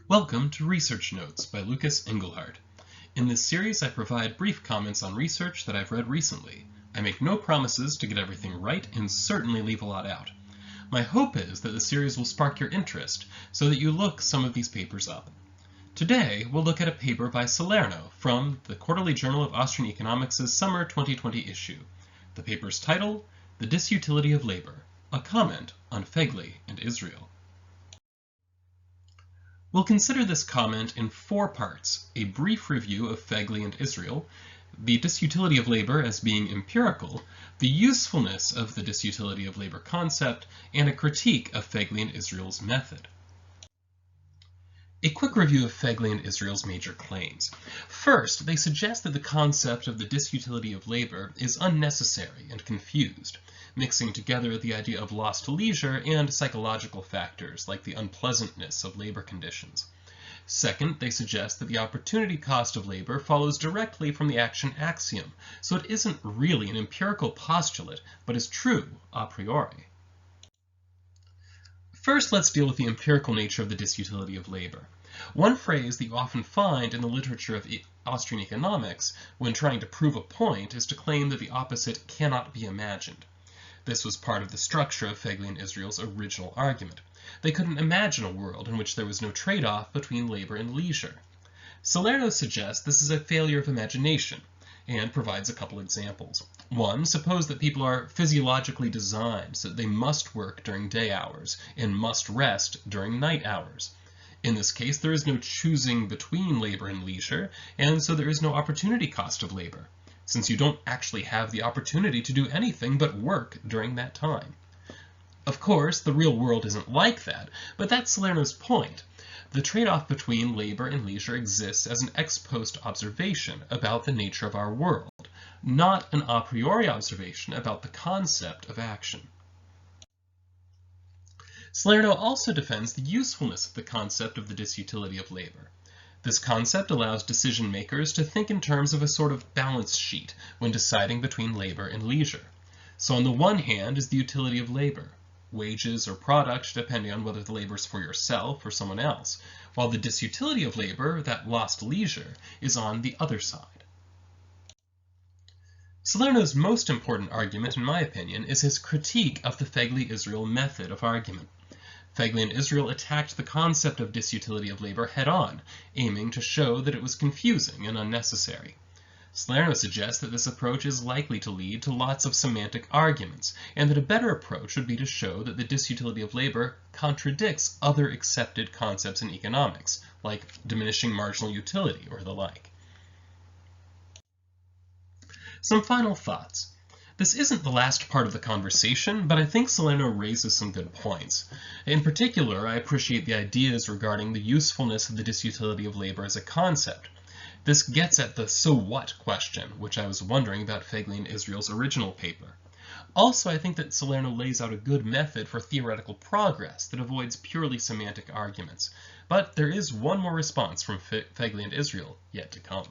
Welcome to Research Notes by Lucas Engelhardt. In this series, I provide brief comments on research that I've read recently. I make no promises to get everything right and certainly leave a lot out. My hope is that the series will spark your interest so that you look some of these papers up. Today, we'll look at a paper by Salerno from the Quarterly Journal of Austrian Economics' Summer 2020 issue. The paper's title, The Disutility of Labor, a comment on Feigley and Israel. We'll consider this comment in four parts: a brief review of Feigley and Israel, the disutility of labor as being empirical, the usefulness of the disutility of labor concept, and a critique of Feigley and Israel's method. A quick review of Feigley and Israel's major claims. First, they suggest that the concept of the disutility of labor is unnecessary and confused, mixing together the idea of lost leisure and psychological factors like the unpleasantness of labor conditions. Second, they suggest that the opportunity cost of labor follows directly from the action axiom, so it isn't really an empirical postulate, but is true a priori. First, let's deal with the empirical nature of the disutility of labor. One phrase that you often find in the literature of Austrian economics when trying to prove a point is to claim that the opposite cannot be imagined. This was part of the structure of Feigley and Israel's original argument. They couldn't imagine a world in which there was no trade-off between labor and leisure. Salerno suggests this is a failure of imagination, and provides a couple examples. One, suppose that people are physiologically designed so that they must work during day hours and must rest during night hours. In this case, there is no choosing between labor and leisure, and so there is no opportunity cost of labor, since you don't actually have the opportunity to do anything but work during that time. Of course, the real world isn't like that, but that's Salerno's point. The trade-off between labor and leisure exists as an ex post observation about the nature of our world, not an a priori observation about the concept of action. Salerno also defends the usefulness of the concept of the disutility of labor. This concept allows decision makers to think in terms of a sort of balance sheet when deciding between labor and leisure. So on the one hand is the utility of labor, wages or product depending on whether the labor is for yourself or someone else, while the disutility of labor, that lost leisure, is on the other side. Salerno's most important argument, in my opinion, is his critique of the Feigley-Israel method of argument. Feigley and Israel attacked the concept of disutility of labor head-on, aiming to show that it was confusing and unnecessary. Salerno suggests that this approach is likely to lead to lots of semantic arguments, and that a better approach would be to show that the disutility of labor contradicts other accepted concepts in economics, like diminishing marginal utility or the like. Some final thoughts. This isn't the last part of the conversation, but I think Salerno raises some good points. In particular, I appreciate the ideas regarding the usefulness of the disutility of labor as a concept. This gets at the so what question, which I was wondering about Feigley and Israel's original paper. Also, I think that Salerno lays out a good method for theoretical progress that avoids purely semantic arguments. But there is one more response from Feigley and Israel yet to come.